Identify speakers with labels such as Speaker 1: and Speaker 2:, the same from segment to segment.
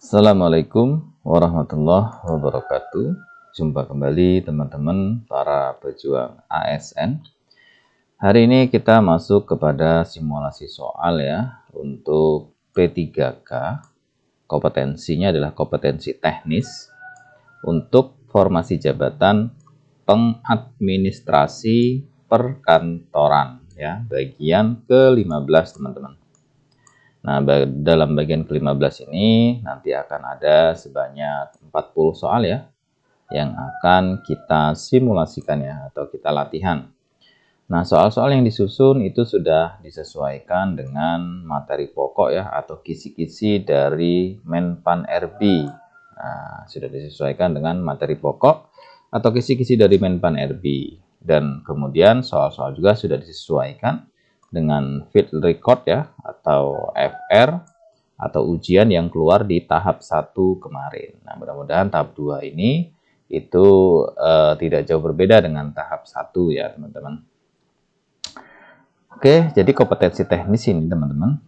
Speaker 1: Assalamualaikum warahmatullahi wabarakatuh. Jumpa kembali teman-teman para pejuang ASN. Hari ini kita masuk kepada simulasi soal ya untuk P3K. Kompetensinya adalah kompetensi teknis untuk formasi jabatan pengadministrasi perkantoran ya, bagian ke-15 teman-teman. Nah, dalam bagian ke-15 ini nanti akan ada sebanyak 40 soal ya yang akan kita simulasikan ya atau kita latihan. Nah, soal-soal yang disusun itu sudah disesuaikan dengan materi pokok ya atau kisi-kisi dari Menpan RB. Nah, sudah disesuaikan dengan materi pokok atau kisi-kisi dari Menpan RB. Dan kemudian soal-soal juga sudah disesuaikan dengan field record ya atau FR atau ujian yang keluar di tahap 1 kemarin. Nah, mudah-mudahan tahap 2 ini itu tidak jauh berbeda dengan tahap 1 ya, teman-teman. Oke, jadi kompetensi teknis ini, teman-teman,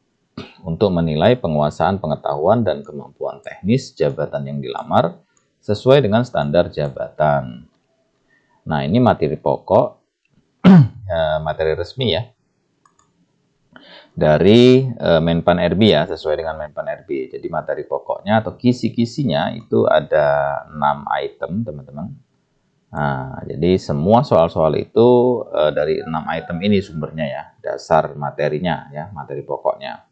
Speaker 1: untuk menilai penguasaan pengetahuan dan kemampuan teknis jabatan yang dilamar sesuai dengan standar jabatan. Nah, ini materi pokok, materi resmi ya, dari Menpan RB ya, sesuai dengan Menpan RB. Jadi materi pokoknya atau kisi-kisinya itu ada 6 item, teman-teman. Nah, jadi semua soal-soal itu dari 6 item ini sumbernya ya, dasar materinya ya, materi pokoknya.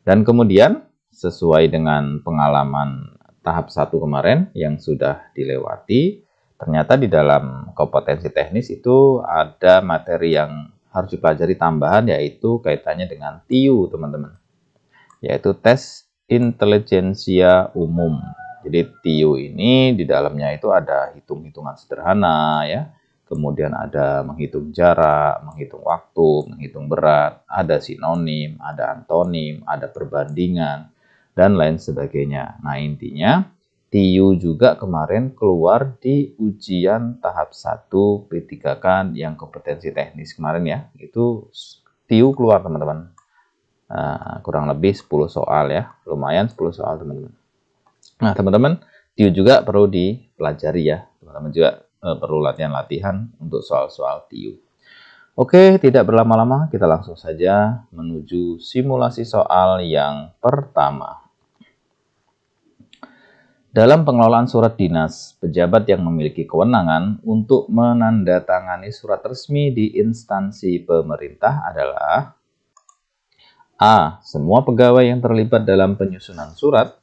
Speaker 1: Dan kemudian sesuai dengan pengalaman tahap 1 kemarin yang sudah dilewati, ternyata di dalam kompetensi teknis itu ada materi yang harus dipelajari tambahan, yaitu kaitannya dengan TIU, teman-teman. Yaitu tes intelijensia umum. Jadi TIU ini di dalamnya itu ada hitung-hitungan sederhana ya. Kemudian ada menghitung jarak, menghitung waktu, menghitung berat, ada sinonim, ada antonim, ada perbandingan, dan lain sebagainya. Nah, intinya TIU juga kemarin keluar di ujian tahap 1 P3K yang kompetensi teknis kemarin ya. Itu TIU keluar, teman-teman. Kurang lebih 10 soal ya. Lumayan 10 soal, teman-teman. Nah, teman-teman, TIU juga perlu dipelajari ya. Teman-teman juga perlu latihan-latihan untuk soal-soal TIU. Oke, tidak berlama-lama, kita langsung saja menuju simulasi soal yang pertama. Dalam pengelolaan surat dinas, pejabat yang memiliki kewenangan untuk menandatangani surat resmi di instansi pemerintah adalah A. Semua pegawai yang terlibat dalam penyusunan surat.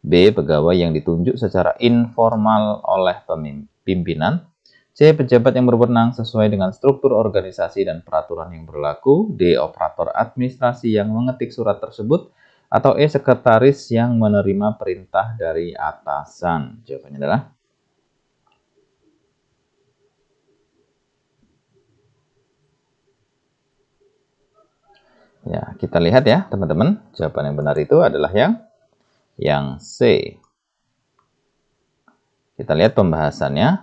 Speaker 1: B. Pegawai yang ditunjuk secara informal oleh pimpinan. C. Pejabat yang berwenang sesuai dengan struktur organisasi dan peraturan yang berlaku. D. Operator administrasi yang mengetik surat tersebut. Atau E. Sekretaris yang menerima perintah dari atasan. Jawabannya adalah ya, kita lihat ya teman-teman. Jawaban yang benar itu adalah yang C. Kita lihat pembahasannya.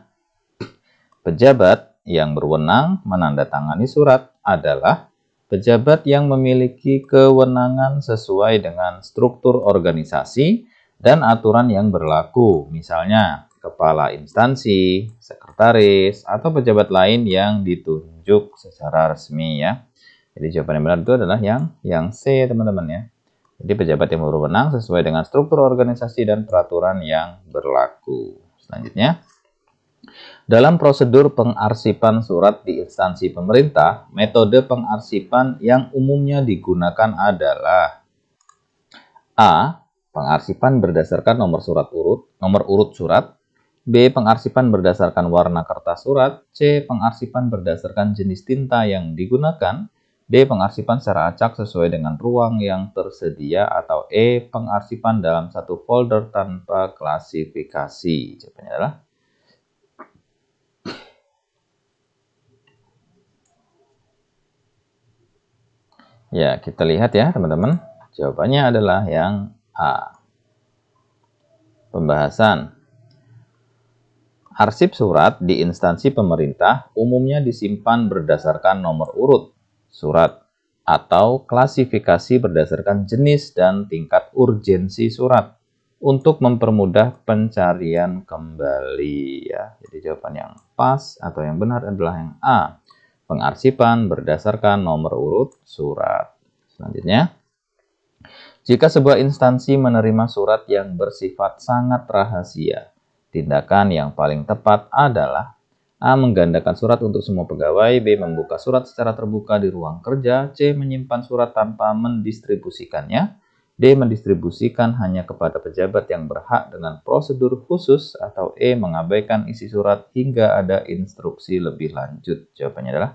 Speaker 1: Pejabat yang berwenang menandatangani surat adalah pejabat yang memiliki kewenangan sesuai dengan struktur organisasi dan aturan yang berlaku, misalnya kepala instansi, sekretaris, atau pejabat lain yang ditunjuk secara resmi ya. Jadi jawaban yang benar itu adalah yang C, teman-teman ya. Jadi pejabat yang berwenang sesuai dengan struktur organisasi dan peraturan yang berlaku. Selanjutnya, dalam prosedur pengarsipan surat di instansi pemerintah, metode pengarsipan yang umumnya digunakan adalah A. Pengarsipan berdasarkan nomor urut surat. B. Pengarsipan berdasarkan warna kertas surat. C. Pengarsipan berdasarkan jenis tinta yang digunakan. D. Pengarsipan secara acak sesuai dengan ruang yang tersedia. Atau E. Pengarsipan dalam satu folder tanpa klasifikasi. Jawabannya adalah ya, kita lihat ya teman-teman. Jawabannya adalah yang A. Pembahasan. Arsip surat di instansi pemerintah umumnya disimpan berdasarkan nomor urut surat atau klasifikasi berdasarkan jenis dan tingkat urgensi surat. untuk mempermudah pencarian kembali ya. Jadi jawaban yang pas atau yang benar adalah yang A. Pengarsipan berdasarkan nomor urut surat. Selanjutnya, jika sebuah instansi menerima surat yang bersifat sangat rahasia, tindakan yang paling tepat adalah A. Menggandakan surat untuk semua pegawai. B. Membuka surat secara terbuka di ruang kerja. C. Menyimpan surat tanpa mendistribusikannya. D. Mendistribusikan hanya kepada pejabat yang berhak dengan prosedur khusus. Atau E. Mengabaikan isi surat hingga ada instruksi lebih lanjut. Jawabannya adalah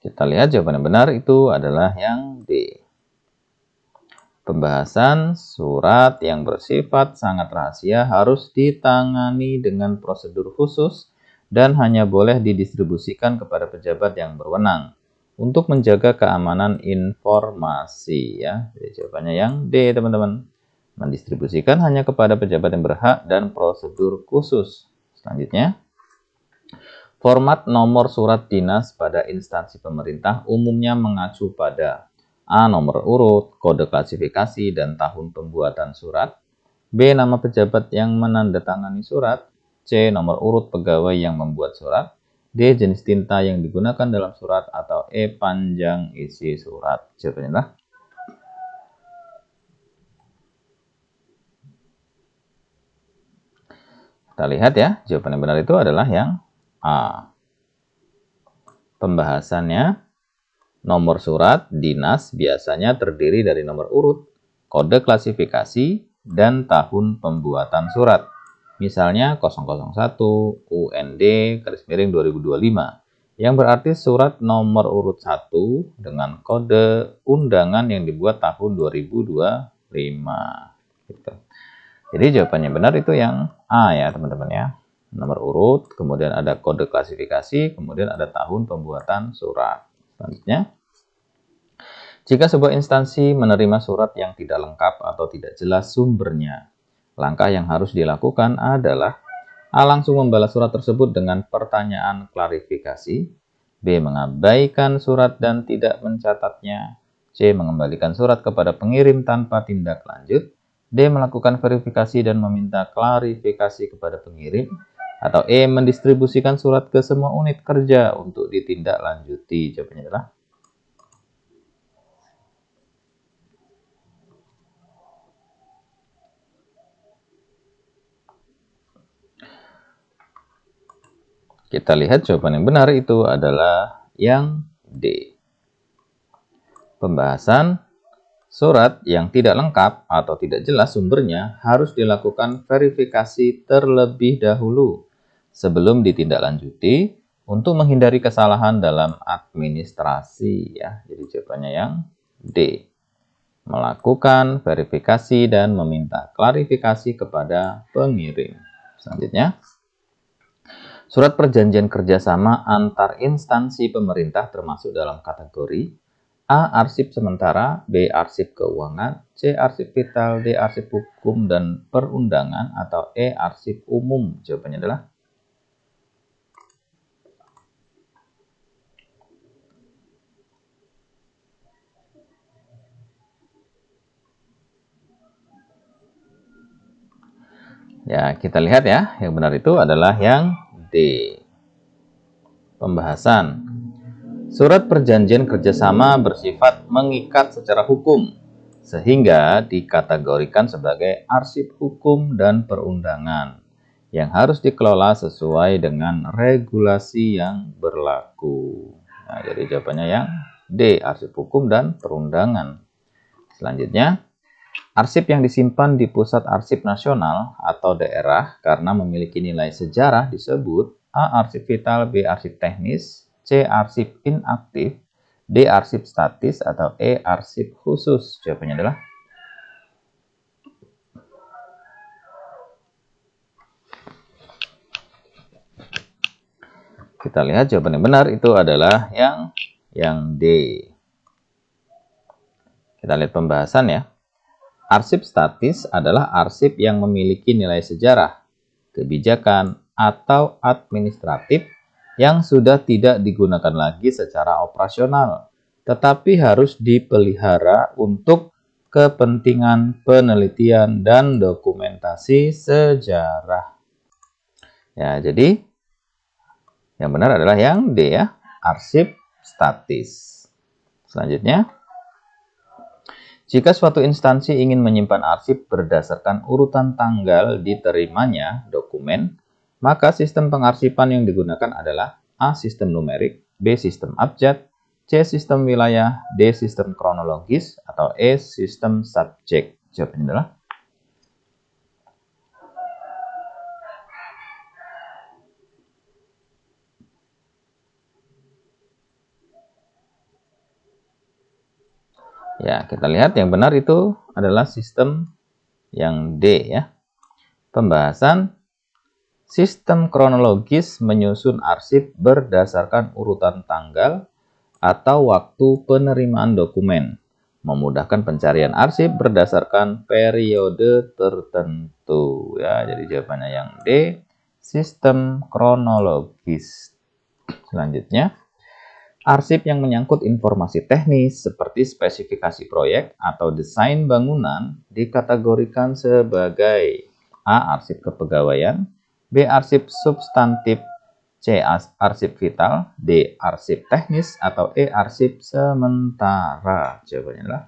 Speaker 1: kita lihat jawaban yang benar itu adalah yang D. Pembahasan surat yang bersifat sangat rahasia harus ditangani dengan prosedur khusus dan hanya boleh didistribusikan kepada pejabat yang berwenang untuk menjaga keamanan informasi ya. Jadi jawabannya yang D, teman-teman. Mendistribusikan hanya kepada pejabat yang berhak dan prosedur khusus. Selanjutnya, format nomor surat dinas pada instansi pemerintah umumnya mengacu pada A. Nomor urut, kode klasifikasi, dan tahun pembuatan surat. B. Nama pejabat yang menandatangani surat. C. Nomor urut pegawai yang membuat surat. D. Jenis tinta yang digunakan dalam surat. Atau E. Panjang isi surat. Jawabannya adalah kita lihat ya, jawaban yang benar itu adalah yang A. Pembahasannya, nomor surat dinas biasanya terdiri dari nomor urut, kode klasifikasi, dan tahun pembuatan surat. Misalnya 001 UND _2025 yang berarti surat nomor urut 1 dengan kode undangan yang dibuat tahun 2025. Gitu. Jadi jawabannya benar itu yang A ya teman-teman ya. Nomor urut, kemudian ada kode klasifikasi, kemudian ada tahun pembuatan surat. Selanjutnya, jika sebuah instansi menerima surat yang tidak lengkap atau tidak jelas sumbernya, langkah yang harus dilakukan adalah A. Langsung membalas surat tersebut dengan pertanyaan klarifikasi. B. Mengabaikan surat dan tidak mencatatnya. C. Mengembalikan surat kepada pengirim tanpa tindak lanjut. D. Melakukan verifikasi dan meminta klarifikasi kepada pengirim. Atau E. Mendistribusikan surat ke semua unit kerja untuk ditindaklanjuti. Jawabannya adalah kita lihat jawaban yang benar itu adalah yang D. Pembahasan surat yang tidak lengkap atau tidak jelas sumbernya harus dilakukan verifikasi terlebih dahulu sebelum ditindaklanjuti untuk menghindari kesalahan dalam administrasi ya. Jadi jawabannya yang D. Melakukan verifikasi dan meminta klarifikasi kepada pengirim. Selanjutnya, surat perjanjian kerjasama antar instansi pemerintah termasuk dalam kategori A. Arsip sementara, B. Arsip keuangan, C. Arsip vital, D. Arsip hukum dan perundangan, atau E. Arsip umum. Jawabannya adalah ya, kita lihat ya, yang benar itu adalah yang D. Pembahasan surat perjanjian kerjasama bersifat mengikat secara hukum, sehingga dikategorikan sebagai arsip hukum dan perundangan yang harus dikelola sesuai dengan regulasi yang berlaku. Nah, jadi jawabannya yang D, arsip hukum dan perundangan. Selanjutnya, arsip yang disimpan di pusat arsip nasional atau daerah karena memiliki nilai sejarah disebut A. Arsip vital, B. Arsip teknis, C. Arsip inaktif, D. Arsip statis, atau E. Arsip khusus. Jawabannya adalah kita lihat jawaban yang benar itu adalah yang D. Kita lihat pembahasan ya. Arsip statis adalah arsip yang memiliki nilai sejarah, kebijakan, atau administratif yang sudah tidak digunakan lagi secara operasional, tetapi harus dipelihara untuk kepentingan penelitian dan dokumentasi sejarah. Ya, jadi yang benar adalah yang D ya, arsip statis. Selanjutnya, jika suatu instansi ingin menyimpan arsip berdasarkan urutan tanggal diterimanya dokumen, maka sistem pengarsipan yang digunakan adalah A. Sistem numerik, B. Sistem abjad, C. Sistem wilayah, D. Sistem kronologis, atau E. Sistem subjek. Jawabannya adalah ya, kita lihat yang benar itu adalah sistem yang D ya. Pembahasan sistem kronologis menyusun arsip berdasarkan urutan tanggal atau waktu penerimaan dokumen, memudahkan pencarian arsip berdasarkan periode tertentu ya. Jadi jawabannya yang D, sistem kronologis. Selanjutnya, arsip yang menyangkut informasi teknis seperti spesifikasi proyek atau desain bangunan dikategorikan sebagai A. Arsip kepegawaian, B. Arsip substantif, C. Arsip vital, D. Arsip teknis, atau E. Arsip sementara. Jawabannya adalah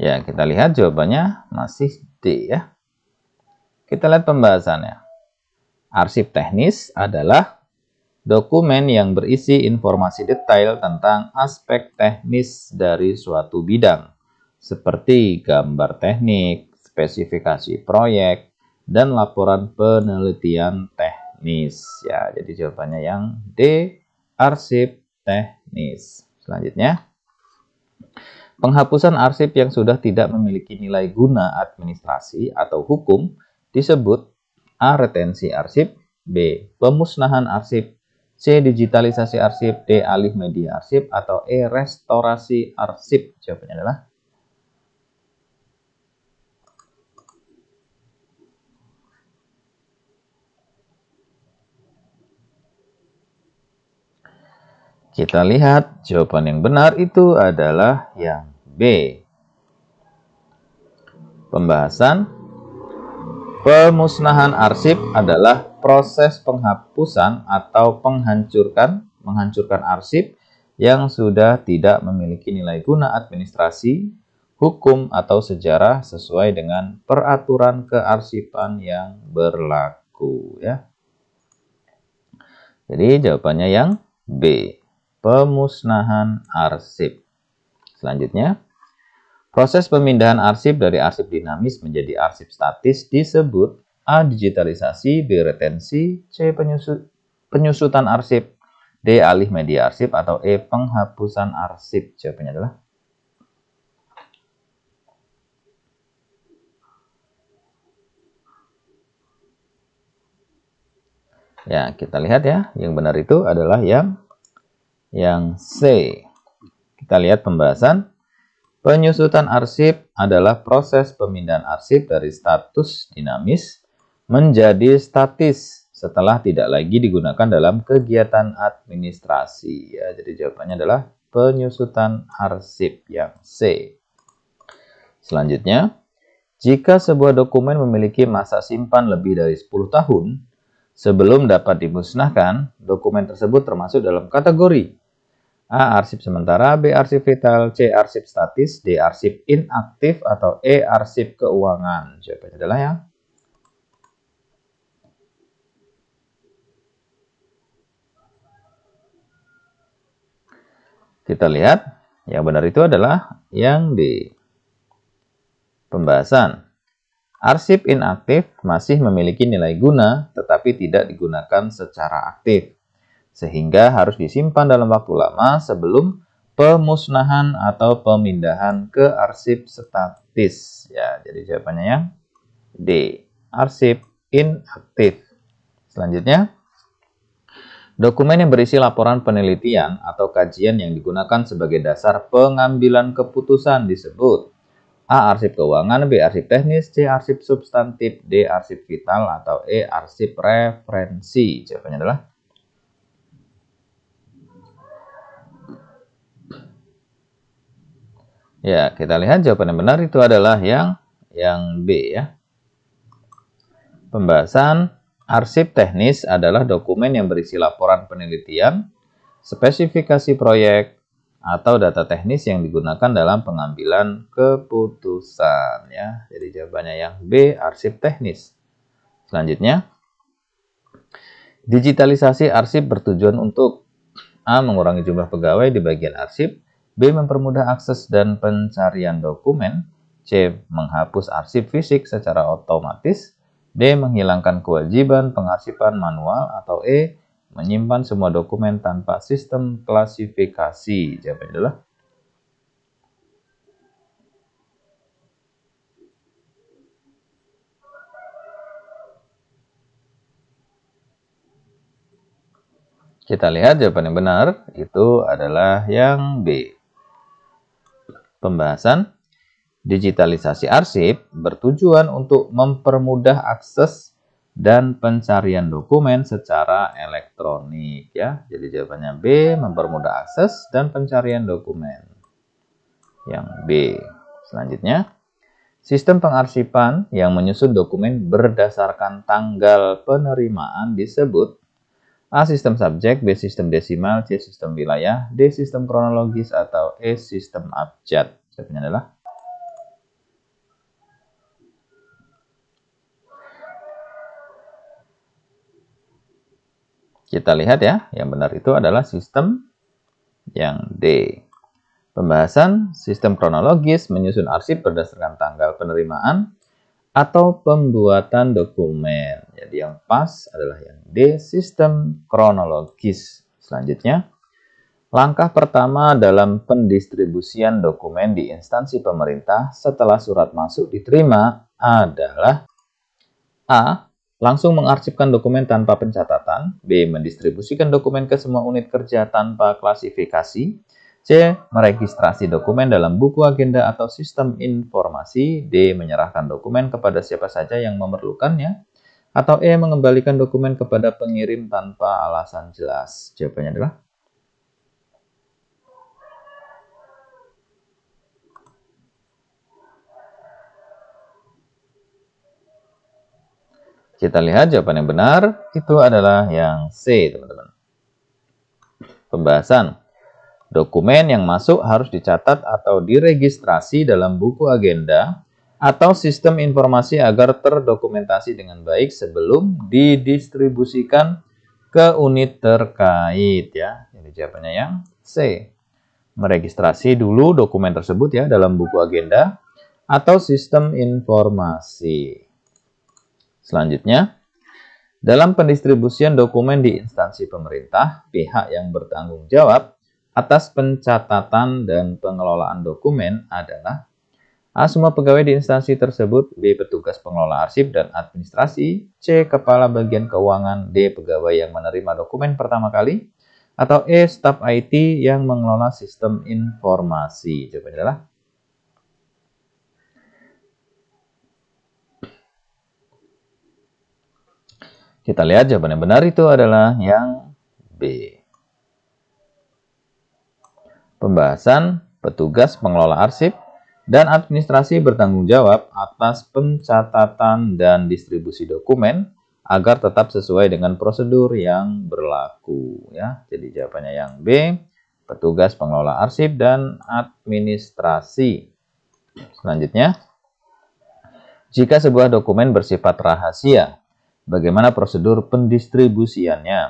Speaker 1: ya, kita lihat jawabannya masih D ya. Kita lihat pembahasannya. Arsip teknis adalah dokumen yang berisi informasi detail tentang aspek teknis dari suatu bidang, seperti gambar teknik, spesifikasi proyek, dan laporan penelitian teknis. Ya, jadi jawabannya yang D, arsip teknis. Selanjutnya, penghapusan arsip yang sudah tidak memiliki nilai guna administrasi atau hukum disebut A. Retensi arsip, B. Pemusnahan arsip, C. Digitalisasi arsip, D. Alih media arsip, atau E. Restorasi arsip. Jawabannya adalah kita lihat jawaban yang benar itu adalah yang B. Pembahasan pemusnahan arsip adalah proses penghapusan atau menghancurkan arsip yang sudah tidak memiliki nilai guna administrasi, hukum, atau sejarah sesuai dengan peraturan kearsipan yang berlaku ya. Jadi jawabannya yang B, pemusnahan arsip. Selanjutnya, proses pemindahan arsip dari arsip dinamis menjadi arsip statis disebut A. Digitalisasi, B. Retensi, C. Penyusutan arsip, D. Alih media arsip, atau E. Penghapusan arsip. Jawabannya adalah ya, kita lihat ya, yang benar itu adalah yang C. Kita lihat pembahasan. Penyusutan arsip adalah proses pemindahan arsip dari status dinamis menjadi statis setelah tidak lagi digunakan dalam kegiatan administrasi. Ya, jadi jawabannya adalah penyusutan arsip yang C. Selanjutnya, jika sebuah dokumen memiliki masa simpan lebih dari 10 tahun, sebelum dapat dimusnahkan, dokumen tersebut termasuk dalam kategori A. Arsip sementara, B. Arsip vital, C. Arsip statis, D. Arsip inaktif, atau E. Arsip keuangan. Jawabannya adalah yang kita lihat, yang benar itu adalah yang D. Pembahasan. Arsip inaktif masih memiliki nilai guna, tetapi tidak digunakan secara aktif, sehingga harus disimpan dalam waktu lama sebelum pemusnahan atau pemindahan ke arsip statis. Ya, jadi jawabannya yang D, arsip inaktif. Selanjutnya, dokumen yang berisi laporan penelitian atau kajian yang digunakan sebagai dasar pengambilan keputusan disebut A. Arsip keuangan, B. Arsip teknis, C. Arsip substantif, D. Arsip vital, atau E. Arsip referensi. Jawabannya adalah ya, kita lihat jawaban yang benar itu adalah yang B ya. Pembahasan arsip teknis adalah dokumen yang berisi laporan penelitian, spesifikasi proyek, atau data teknis yang digunakan dalam pengambilan keputusan ya. Jadi jawabannya yang B, arsip teknis. Selanjutnya, digitalisasi arsip bertujuan untuk A. Mengurangi jumlah pegawai di bagian arsip, B. Mempermudah akses dan pencarian dokumen, C. Menghapus arsip fisik secara otomatis, D. Menghilangkan kewajiban pengarsipan manual, atau E. Menyimpan semua dokumen tanpa sistem klasifikasi. Jawabannya adalah kita lihat jawaban yang benar itu adalah yang B. Pembahasan digitalisasi arsip bertujuan untuk mempermudah akses dan pencarian dokumen secara elektronik ya. Jadi jawabannya B, mempermudah akses dan pencarian dokumen. Yang B. Selanjutnya, sistem pengarsipan yang menyusun dokumen berdasarkan tanggal penerimaan disebut A. Sistem subjek, B. Sistem desimal, C. Sistem wilayah, D. Sistem kronologis, atau E. Sistem abjad. Jawabannya adalah kita lihat ya, yang benar itu adalah sistem yang D. Pembahasan sistem kronologis menyusun arsip berdasarkan tanggal penerimaan atau pembuatan dokumen. Jadi yang pas adalah yang D, sistem kronologis. Selanjutnya, langkah pertama dalam pendistribusian dokumen di instansi pemerintah setelah surat masuk diterima adalah A. Langsung mengarsipkan dokumen tanpa pencatatan, B. Mendistribusikan dokumen ke semua unit kerja tanpa klasifikasi, C. Meregistrasi dokumen dalam buku agenda atau sistem informasi, D. Menyerahkan dokumen kepada siapa saja yang memerlukannya, atau E. Mengembalikan dokumen kepada pengirim tanpa alasan jelas. Jawabannya adalah kita lihat jawaban yang benar itu adalah yang C, teman-teman. Pembahasan dokumen yang masuk harus dicatat atau diregistrasi dalam buku agenda atau sistem informasi agar terdokumentasi dengan baik sebelum didistribusikan ke unit terkait ya. Jadi jawabannya yang C. Meregistrasi dulu dokumen tersebut ya dalam buku agenda atau sistem informasi. Selanjutnya, dalam pendistribusian dokumen di instansi pemerintah, pihak yang bertanggung jawab atas pencatatan dan pengelolaan dokumen adalah A. Semua pegawai di instansi tersebut, B. Petugas pengelola arsip dan administrasi, C. Kepala bagian keuangan, D. Pegawai yang menerima dokumen pertama kali, atau E. Staf IT yang mengelola sistem informasi. Jawabannya adalah kita lihat jawaban yang benar itu adalah yang B. Pembahasan petugas pengelola arsip dan administrasi bertanggung jawab atas pencatatan dan distribusi dokumen agar tetap sesuai dengan prosedur yang berlaku ya. Jadi jawabannya yang B, petugas pengelola arsip dan administrasi. Selanjutnya, jika sebuah dokumen bersifat rahasia, bagaimana prosedur pendistribusiannya?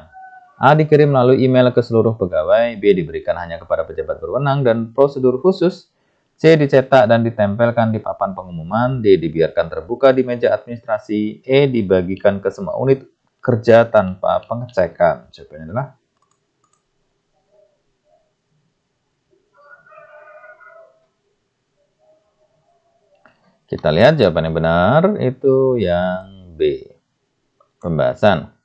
Speaker 1: A. Dikirim melalui email ke seluruh pegawai, B. Diberikan hanya kepada pejabat berwenang dan prosedur khusus, C. Dicetak dan ditempelkan di papan pengumuman, D. Dibiarkan terbuka di meja administrasi, E. Dibagikan ke semua unit kerja tanpa pengecekan. Jawabannya adalah kita lihat jawaban yang benar itu yang B. Pembahasan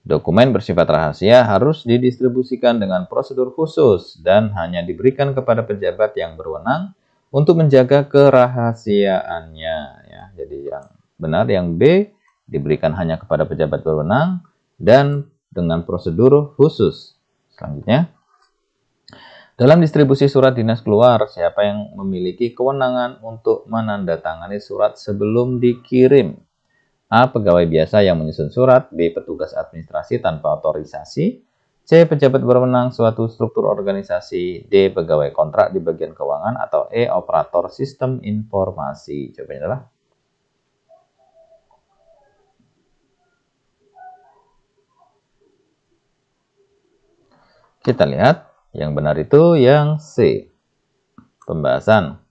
Speaker 1: dokumen bersifat rahasia harus didistribusikan dengan prosedur khusus dan hanya diberikan kepada pejabat yang berwenang untuk menjaga kerahasiaannya. Ya, jadi yang benar yang B diberikan hanya kepada pejabat berwenang dan dengan prosedur khusus. Selanjutnya, dalam distribusi surat dinas keluar, siapa yang memiliki kewenangan untuk menandatangani surat sebelum dikirim? A. Pegawai biasa yang menyusun surat. B. Petugas administrasi tanpa otorisasi. C. Pejabat berwenang suatu struktur organisasi. D. Pegawai kontrak di bagian keuangan. Atau E. Operator sistem informasi. Jawabannya adalah kita lihat yang benar itu yang C. Pembahasan.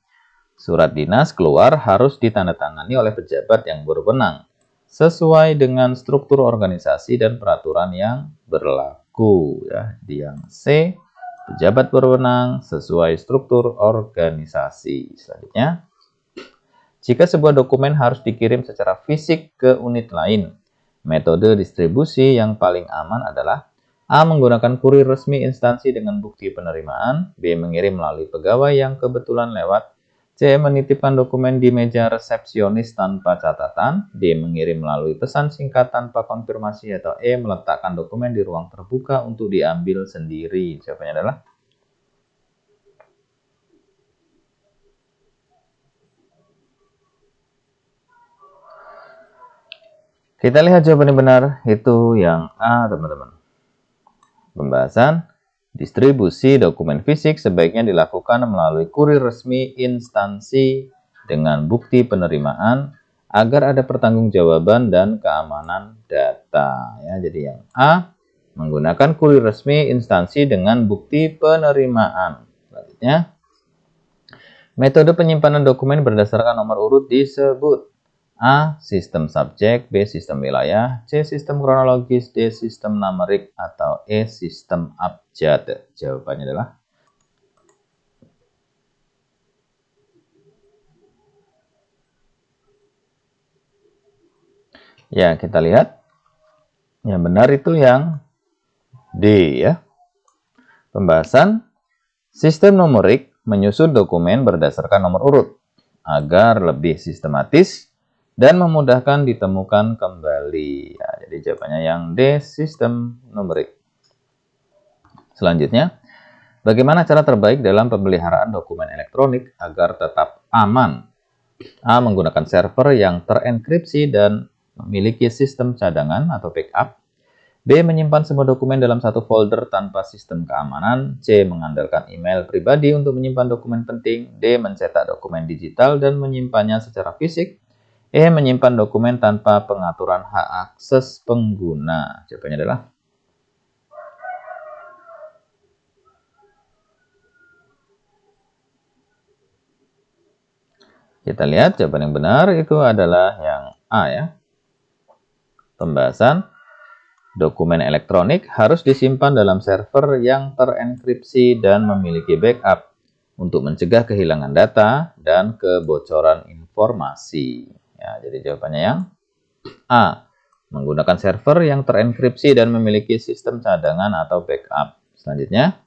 Speaker 1: Surat dinas keluar harus ditandatangani oleh pejabat yang berwenang sesuai dengan struktur organisasi dan peraturan yang berlaku. Ya, di yang C, pejabat berwenang sesuai struktur organisasi. Selanjutnya, jika sebuah dokumen harus dikirim secara fisik ke unit lain, metode distribusi yang paling aman adalah A. Menggunakan kurir resmi instansi dengan bukti penerimaan. B. Mengirim melalui pegawai yang kebetulan lewat. C. Menitipkan dokumen di meja resepsionis tanpa catatan. D. Mengirim melalui pesan singkat tanpa konfirmasi. Atau E. Meletakkan dokumen di ruang terbuka untuk diambil sendiri. Jawabannya adalah kita lihat jawaban yang benar itu yang A, teman-teman. Pembahasan. Distribusi dokumen fisik sebaiknya dilakukan melalui kurir resmi instansi dengan bukti penerimaan agar ada pertanggungjawaban dan keamanan data. Ya, jadi yang A, menggunakan kurir resmi instansi dengan bukti penerimaan. Selanjutnya, metode penyimpanan dokumen berdasarkan nomor urut disebut A. Sistem subjek. B. Sistem wilayah. C. Sistem kronologis. D. Sistem numerik. Atau E. Sistem abjad. Jawabannya adalah ya, kita lihat yang benar itu yang D ya. Pembahasan. Sistem numerik menyusun dokumen berdasarkan nomor urut agar lebih sistematis dan memudahkan ditemukan kembali. Ya, jadi jawabannya yang D, sistem numerik. Selanjutnya, bagaimana cara terbaik dalam pemeliharaan dokumen elektronik agar tetap aman? A. Menggunakan server yang terenkripsi dan memiliki sistem cadangan atau backup. B. Menyimpan semua dokumen dalam satu folder tanpa sistem keamanan. C. Mengandalkan email pribadi untuk menyimpan dokumen penting. D. Mencetak dokumen digital dan menyimpannya secara fisik. E. Menyimpan dokumen tanpa pengaturan hak akses pengguna. Jawabannya adalah kita lihat jawaban yang benar itu adalah yang A ya. Pembahasan. Dokumen elektronik harus disimpan dalam server yang terenkripsi dan memiliki backup untuk mencegah kehilangan data dan kebocoran informasi. Ya, jadi jawabannya yang A. Menggunakan server yang terenkripsi dan memiliki sistem cadangan atau backup. Selanjutnya,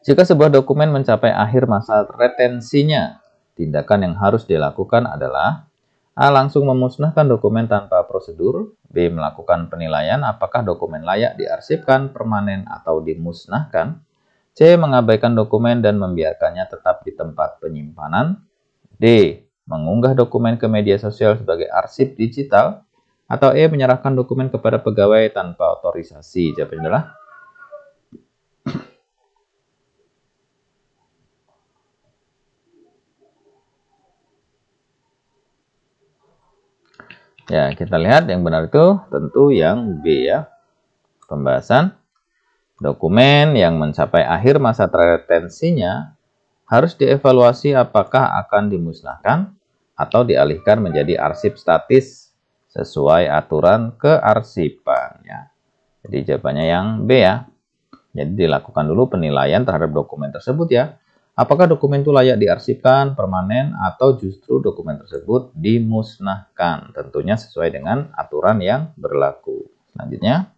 Speaker 1: jika sebuah dokumen mencapai akhir masa retensinya, tindakan yang harus dilakukan adalah A. Langsung memusnahkan dokumen tanpa prosedur. B. Melakukan penilaian apakah dokumen layak diarsipkan, permanen, atau dimusnahkan. C. Mengabaikan dokumen dan membiarkannya tetap di tempat penyimpanan. D. Mengunggah dokumen ke media sosial sebagai arsip digital. Atau E. Menyerahkan dokumen kepada pegawai tanpa otorisasi. Jawabannya adalah ya, kita lihat yang benar itu tentu yang B ya. Pembahasan. Dokumen yang mencapai akhir masa retensinya harus dievaluasi apakah akan dimusnahkan atau dialihkan menjadi arsip statis sesuai aturan kearsipan ya. Jadi jawabannya yang B ya. Jadi dilakukan dulu penilaian terhadap dokumen tersebut ya. Apakah dokumen itu layak diarsipkan, permanen, atau justru dokumen tersebut dimusnahkan. Tentunya sesuai dengan aturan yang berlaku. Selanjutnya,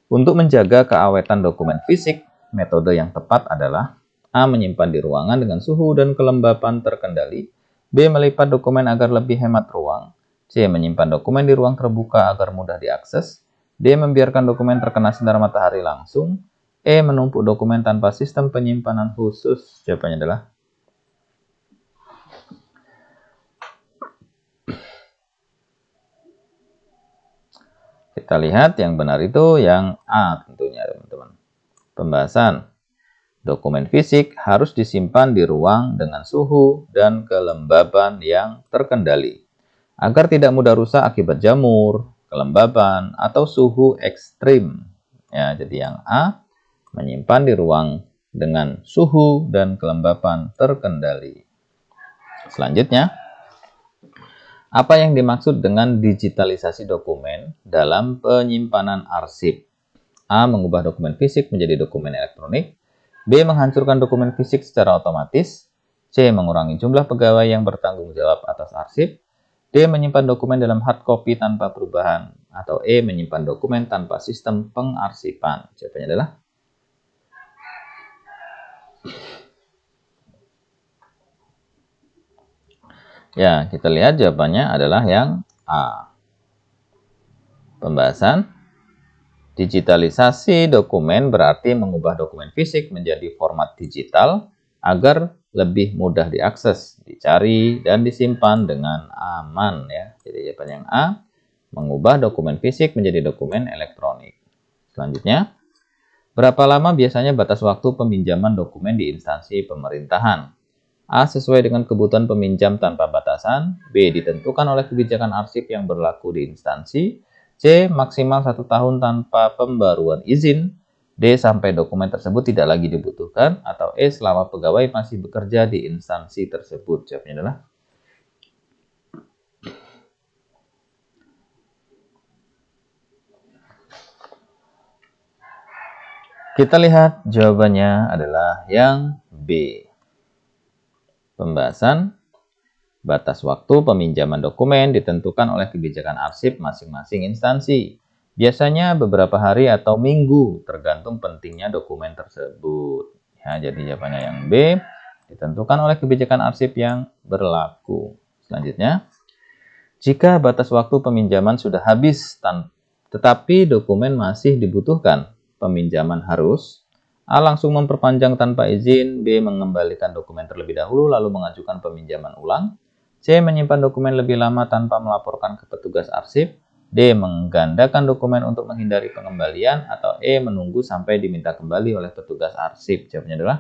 Speaker 1: untuk menjaga keawetan dokumen fisik, metode yang tepat adalah A. Menyimpan di ruangan dengan suhu dan kelembapan terkendali. B. Melipat dokumen agar lebih hemat ruang. C. Menyimpan dokumen di ruang terbuka agar mudah diakses. D. Membiarkan dokumen terkena sinar matahari langsung. E. Menumpuk dokumen tanpa sistem penyimpanan khusus. Jawabannya adalah kita lihat yang benar itu yang A tentunya teman-teman. Pembahasan. Dokumen fisik harus disimpan di ruang dengan suhu dan kelembaban yang terkendali agar tidak mudah rusak akibat jamur, kelembaban, atau suhu ekstrim. Ya, jadi yang A, menyimpan di ruang dengan suhu dan kelembapan terkendali. Selanjutnya, apa yang dimaksud dengan digitalisasi dokumen dalam penyimpanan arsip? A. Mengubah dokumen fisik menjadi dokumen elektronik. B. Menghancurkan dokumen fisik secara otomatis. C. Mengurangi jumlah pegawai yang bertanggung jawab atas arsip. D. Menyimpan dokumen dalam hard copy tanpa perubahan. Atau E. Menyimpan dokumen tanpa sistem pengarsipan. Jawabannya adalah ya, kita lihat jawabannya adalah yang A. Pembahasan. Digitalisasi dokumen berarti mengubah dokumen fisik menjadi format digital agar lebih mudah diakses, dicari, dan disimpan dengan aman. Ya. Jadi jawaban yang A, mengubah dokumen fisik menjadi dokumen elektronik. Selanjutnya, berapa lama biasanya batas waktu peminjaman dokumen di instansi pemerintahan? A. Sesuai dengan kebutuhan peminjam tanpa batasan. B. Ditentukan oleh kebijakan arsip yang berlaku di instansi. C. Maksimal 1 tahun tanpa pembaruan izin. D. Sampai dokumen tersebut tidak lagi dibutuhkan. Atau E. Selama pegawai masih bekerja di instansi tersebut. Jawabnya adalah kita lihat jawabannya adalah yang B. Pembahasan. Batas waktu peminjaman dokumen ditentukan oleh kebijakan arsip masing-masing instansi. Biasanya beberapa hari atau minggu, tergantung pentingnya dokumen tersebut. Ya, jadi jawabannya yang B, ditentukan oleh kebijakan arsip yang berlaku. Selanjutnya, jika batas waktu peminjaman sudah habis, tetapi dokumen masih dibutuhkan, peminjaman harus A. Langsung memperpanjang tanpa izin. B. Mengembalikan dokumen terlebih dahulu lalu mengajukan peminjaman ulang. C. Menyimpan dokumen lebih lama tanpa melaporkan ke petugas arsip. D. Menggandakan dokumen untuk menghindari pengembalian. Atau E. Menunggu sampai diminta kembali oleh petugas arsip. Jawabannya adalah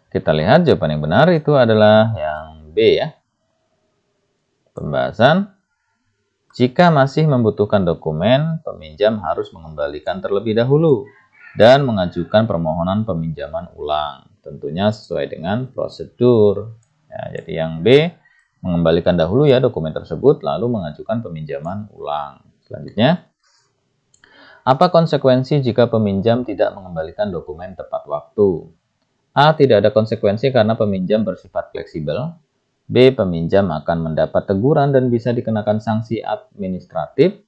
Speaker 1: kita lihat jawaban yang benar itu adalah yang B ya. Pembahasan. Jika masih membutuhkan dokumen, peminjam harus mengembalikan terlebih dahulu dan mengajukan permohonan peminjaman ulang. Tentunya sesuai dengan prosedur. Ya, jadi yang B, mengembalikan dahulu ya dokumen tersebut, lalu mengajukan peminjaman ulang. Selanjutnya, apa konsekuensi jika peminjam tidak mengembalikan dokumen tepat waktu? A. Tidak ada konsekuensi karena peminjam bersifat fleksibel. B. Peminjam akan mendapat teguran dan bisa dikenakan sanksi administratif.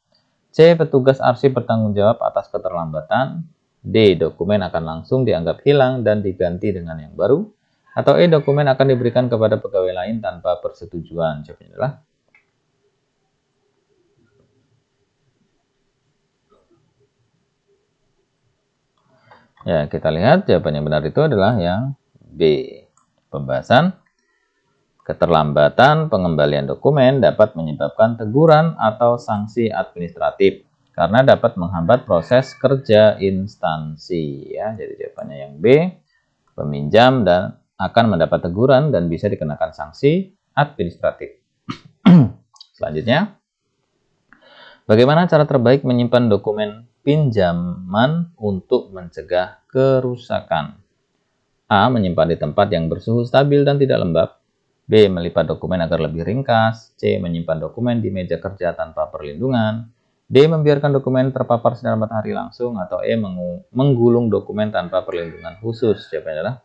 Speaker 1: C. Petugas arsip bertanggung jawab atas keterlambatan. D. Dokumen akan langsung dianggap hilang dan diganti dengan yang baru. Atau E. Dokumen akan diberikan kepada pegawai lain tanpa persetujuan. Jawabannya adalah ya, kita lihat jawaban yang benar itu adalah yang B. Pembahasan. Keterlambatan pengembalian dokumen dapat menyebabkan teguran atau sanksi administratif karena dapat menghambat proses kerja instansi. Ya, jadi jawabannya yang B, peminjam dan akan mendapat teguran dan bisa dikenakan sanksi administratif. Selanjutnya, bagaimana cara terbaik menyimpan dokumen pinjaman untuk mencegah kerusakan? A. Menyimpan di tempat yang bersuhu stabil dan tidak lembab. B. Melipat dokumen agar lebih ringkas. C. Menyimpan dokumen di meja kerja tanpa perlindungan. D. Membiarkan dokumen terpapar sinar matahari langsung. Atau E. Menggulung dokumen tanpa perlindungan khusus. Jawabannya adalah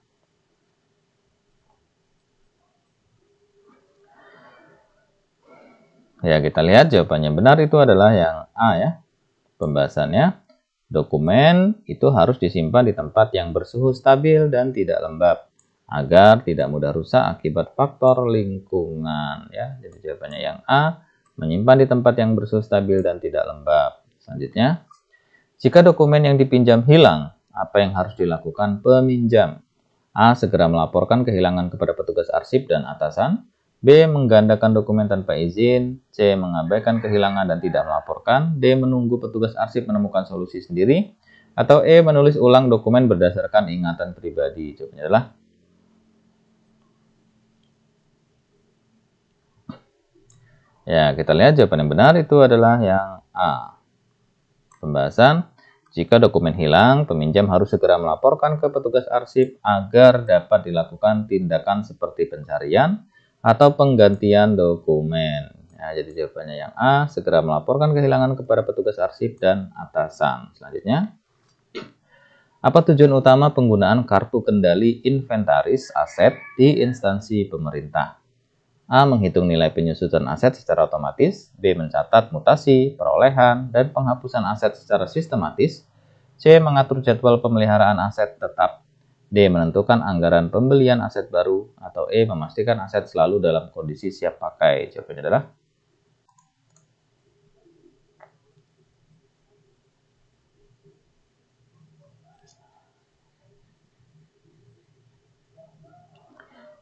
Speaker 1: Ya, kita lihat jawabannya benar itu adalah yang A ya. Pembahasannya, dokumen itu harus disimpan di tempat yang bersuhu stabil dan tidak lembab agar tidak mudah rusak akibat faktor lingkungan ya. Jadi jawabannya yang A, menyimpan di tempat yang bersuhu stabil dan tidak lembab. Selanjutnya, jika dokumen yang dipinjam hilang, apa yang harus dilakukan peminjam? A. Segera melaporkan kehilangan kepada petugas arsip dan atasan. B. Menggandakan dokumen tanpa izin. C. Mengabaikan kehilangan dan tidak melaporkan. D. Menunggu petugas arsip menemukan solusi sendiri. Atau E. Menulis ulang dokumen berdasarkan ingatan pribadi. Jawabannya adalah ya, kita lihat jawaban yang benar itu adalah yang A. Pembahasan, jika dokumen hilang, peminjam harus segera melaporkan ke petugas arsip agar dapat dilakukan tindakan seperti pencarian atau penggantian dokumen. Ya, jadi jawabannya yang A, segera melaporkan kehilangan kepada petugas arsip dan atasan. Selanjutnya, apa tujuan utama penggunaan kartu kendali inventaris aset di instansi pemerintah? A. Menghitung nilai penyusutan aset secara otomatis. B. Mencatat mutasi, perolehan, dan penghapusan aset secara sistematis. C. Mengatur jadwal pemeliharaan aset tetap. D. Menentukan anggaran pembelian aset baru. Atau E. Memastikan aset selalu dalam kondisi siap pakai. Jawabannya adalah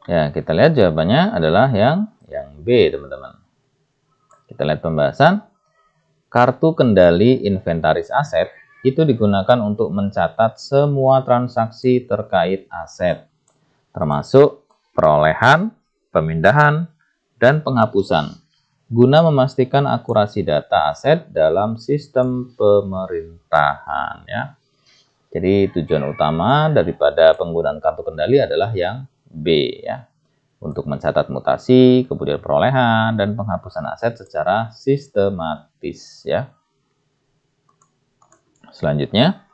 Speaker 1: ya, kita lihat jawabannya adalah yang B, teman-teman. Kita lihat pembahasan. Kartu kendali inventaris aset itu digunakan untuk mencatat semua transaksi terkait aset, termasuk perolehan, pemindahan, dan penghapusan, guna memastikan akurasi data aset dalam sistem pemerintahan. Ya. Jadi tujuan utama daripada penggunaan kartu kendali adalah yang B ya, untuk mencatat mutasi, kemudian perolehan, dan penghapusan aset secara sistematis ya. Selanjutnya,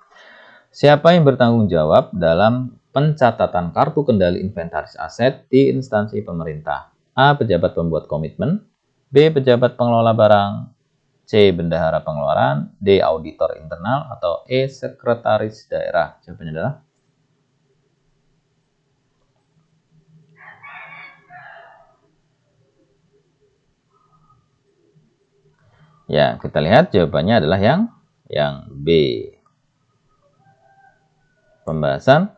Speaker 1: siapa yang bertanggung jawab dalam pencatatan kartu kendali inventaris aset di instansi pemerintah? A. Pejabat pembuat komitmen. B. Pejabat pengelola barang. C. Bendahara pengeluaran. D. Auditor internal. Atau E. Sekretaris daerah. Jawabannya adalah ya, kita lihat jawabannya adalah yang B. Pembahasan,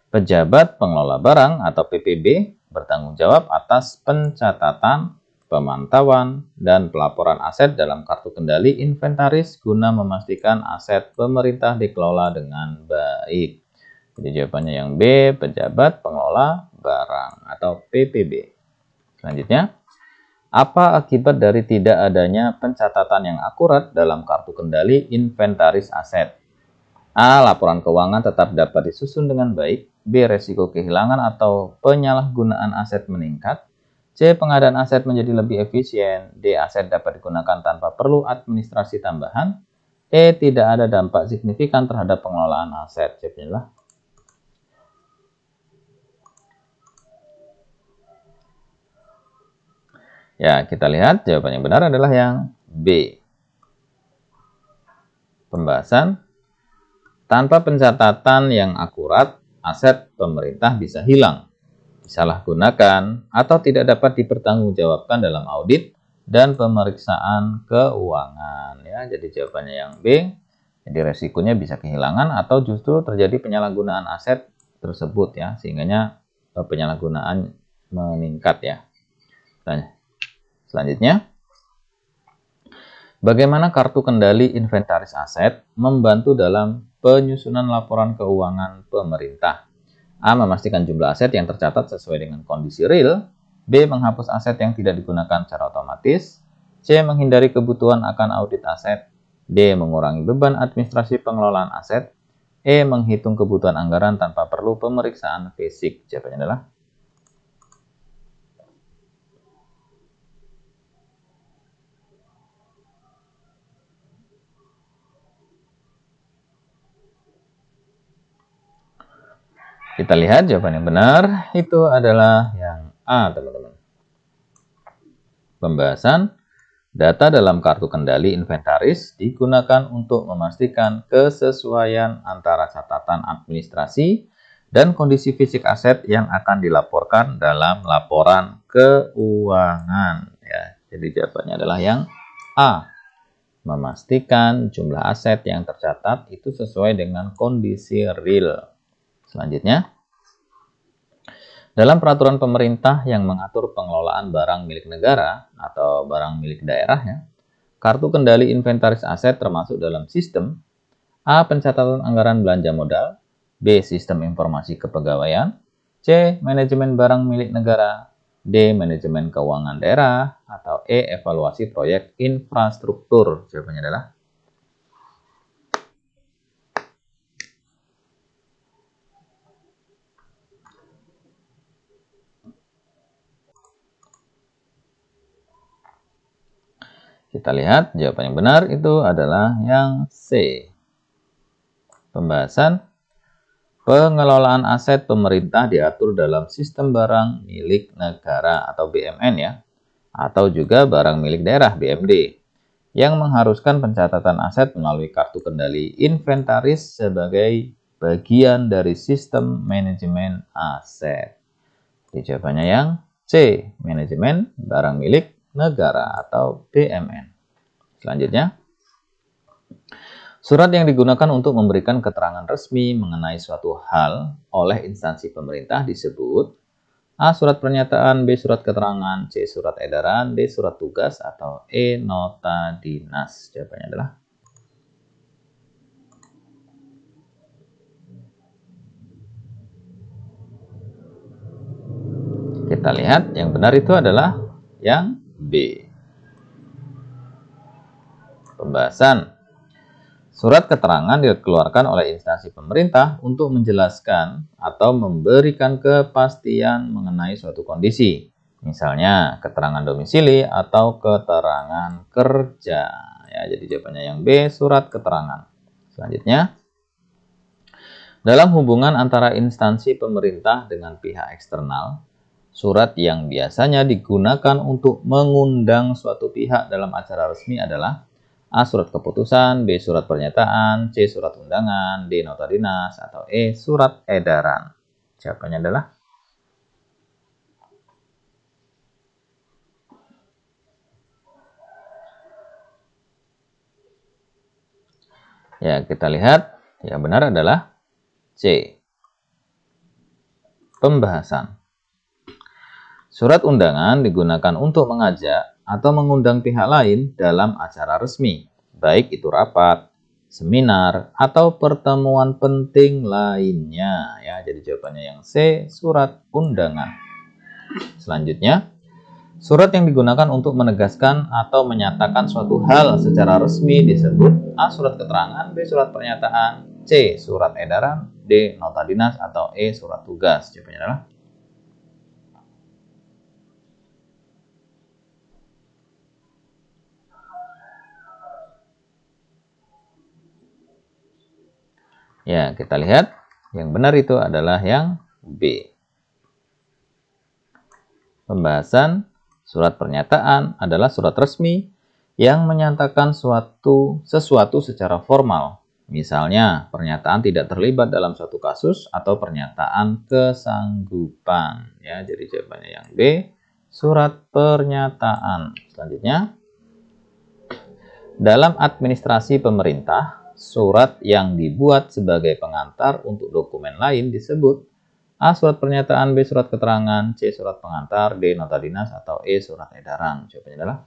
Speaker 1: pejabat pengelola barang atau PPB bertanggung jawab atas pencatatan, pemantauan, dan pelaporan aset dalam kartu kendali inventaris guna memastikan aset pemerintah dikelola dengan baik. Jadi jawabannya yang B, pejabat pengelola barang atau PPB. Selanjutnya, apa akibat dari tidak adanya pencatatan yang akurat dalam kartu kendali inventaris aset? A. Laporan keuangan tetap dapat disusun dengan baik. B. Resiko kehilangan atau penyalahgunaan aset meningkat. C. Pengadaan aset menjadi lebih efisien. D. Aset dapat digunakan tanpa perlu administrasi tambahan. E. Tidak ada dampak signifikan terhadap pengelolaan aset. Jawabannya adalah ya, kita lihat jawaban yang benar adalah yang B. Pembahasan, tanpa pencatatan yang akurat, aset pemerintah bisa hilang, disalahgunakan, atau tidak dapat dipertanggungjawabkan dalam audit dan pemeriksaan keuangan. Ya, jadi jawabannya yang B. Jadi resikonya bisa kehilangan atau justru terjadi penyalahgunaan aset tersebut ya, sehingga penyalahgunaan meningkat ya. Selanjutnya, bagaimana kartu kendali inventaris aset membantu dalam penyusunan laporan keuangan pemerintah? A. Memastikan jumlah aset yang tercatat sesuai dengan kondisi real. B. Menghapus aset yang tidak digunakan secara otomatis. C. Menghindari kebutuhan akan audit aset. D. Mengurangi beban administrasi pengelolaan aset. E. Menghitung kebutuhan anggaran tanpa perlu pemeriksaan fisik. Jawabannya adalah kita lihat jawaban yang benar itu adalah yang A, teman-teman. Pembahasan, Data dalam kartu kendali inventaris digunakan untuk memastikan kesesuaian antara catatan administrasi dan kondisi fisik aset yang akan dilaporkan dalam laporan keuangan. Ya, jadi jawabannya adalah yang A. Memastikan jumlah aset yang tercatat itu sesuai dengan kondisi real. Selanjutnya, dalam peraturan pemerintah yang mengatur pengelolaan barang milik negara atau barang milik daerah, ya, kartu kendali inventaris aset termasuk dalam sistem A. Pencatatan anggaran belanja modal, B. Sistem informasi kepegawaian, C. Manajemen barang milik negara, D. Manajemen keuangan daerah, atau E. Evaluasi proyek infrastruktur. Jawabannya adalah kita lihat jawaban yang benar itu adalah yang C. Pembahasan pengelolaan aset pemerintah diatur dalam sistem barang milik negara atau BMN, ya, atau juga barang milik daerah BMD, yang mengharuskan pencatatan aset melalui kartu kendali inventaris sebagai bagian dari sistem manajemen aset. Jadi jawabannya yang C, manajemen barang milik negara atau BMN. Selanjutnya, surat yang digunakan untuk memberikan keterangan resmi mengenai suatu hal oleh instansi pemerintah disebut A. Surat pernyataan, B. Surat keterangan, C. Surat edaran, D. Surat tugas, atau E. Nota dinas. Jawabannya adalah kita lihat yang benar itu adalah yang B. Pembahasan surat keterangan dikeluarkan oleh instansi pemerintah untuk menjelaskan atau memberikan kepastian mengenai suatu kondisi. Misalnya, keterangan domisili atau keterangan kerja. Ya, jadi jawabannya yang B, surat keterangan. Selanjutnya, dalam hubungan antara instansi pemerintah dengan pihak eksternal, surat yang biasanya digunakan untuk mengundang suatu pihak dalam acara resmi adalah A. Surat keputusan, B. Surat pernyataan, C. Surat undangan, D. Nota dinas, atau E. Surat edaran. Jawabannya adalah ya, kita lihat yang benar adalah C. Pembahasan surat undangan digunakan untuk mengajak atau mengundang pihak lain dalam acara resmi, baik itu rapat, seminar, atau pertemuan penting lainnya. Ya, jadi jawabannya yang C, surat undangan. Selanjutnya, surat yang digunakan untuk menegaskan atau menyatakan suatu hal secara resmi disebut A. Surat keterangan, B. Surat pernyataan, C. Surat edaran, D. Nota dinas, atau E. Surat tugas. Jawabannya adalah ya, kita lihat yang benar itu adalah yang B. Pembahasan surat pernyataan adalah surat resmi yang menyatakan sesuatu secara formal. Misalnya, pernyataan tidak terlibat dalam suatu kasus atau pernyataan kesanggupan. Ya, jadi jawabannya yang B, surat pernyataan. Selanjutnya, dalam administrasi pemerintah, surat yang dibuat sebagai pengantar untuk dokumen lain disebut A. Surat pernyataan, B. Surat keterangan, C. Surat pengantar, D. Nota dinas, atau E. Surat edaran. Jawabannya adalah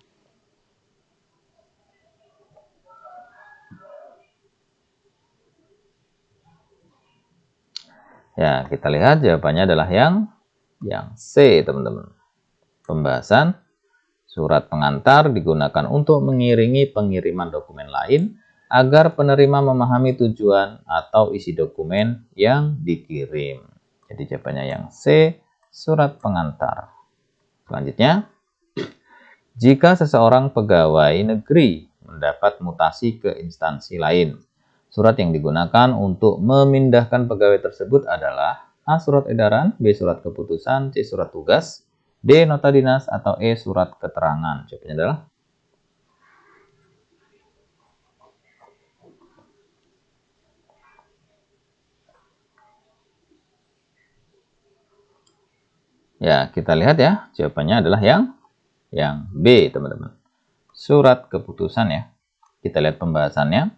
Speaker 1: ya, kita lihat jawabannya adalah yang C, teman-teman. Pembahasan surat pengantar digunakan untuk mengiringi pengiriman dokumen lain agar penerima memahami tujuan atau isi dokumen yang dikirim. Jadi jawabannya yang C, surat pengantar. Selanjutnya, jika seseorang pegawai negeri mendapat mutasi ke instansi lain, surat yang digunakan untuk memindahkan pegawai tersebut adalah A. Surat edaran, B. Surat keputusan, C. Surat tugas, D. Nota dinas, atau E. Surat keterangan. Jawabannya adalah Ya, kita lihat ya, jawabannya adalah yang B, teman-teman. Surat keputusan ya. Kita lihat pembahasannya.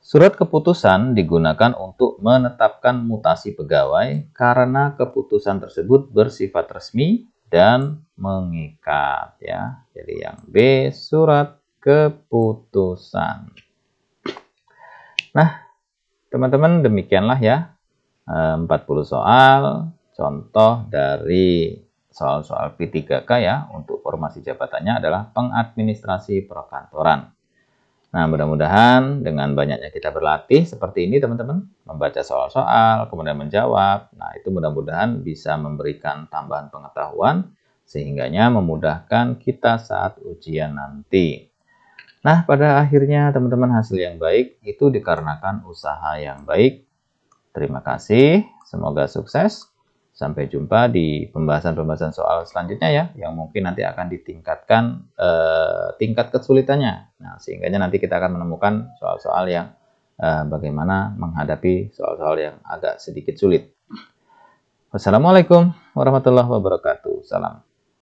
Speaker 1: Surat keputusan digunakan untuk menetapkan mutasi pegawai karena keputusan tersebut bersifat resmi dan mengikat ya. Jadi yang B, surat keputusan. Nah, teman-teman, demikianlah ya 40 soal contoh dari soal-soal P3K ya. Untuk formasi jabatannya adalah pengadministrasi perkantoran. Nah, mudah-mudahan dengan banyaknya kita berlatih seperti ini, teman-teman, membaca soal-soal, kemudian menjawab. Nah, itu mudah-mudahan bisa memberikan tambahan pengetahuan, sehingganya memudahkan kita saat ujian nanti. Nah, pada akhirnya, teman-teman, hasil yang baik itu dikarenakan usaha yang baik. Terima kasih, semoga sukses. Sampai jumpa di pembahasan-pembahasan soal selanjutnya ya, yang mungkin nanti akan ditingkatkan tingkat kesulitannya. Nah, sehingga nanti kita akan menemukan soal-soal yang bagaimana menghadapi soal-soal yang agak sedikit sulit. Wassalamualaikum warahmatullahi wabarakatuh. Salam.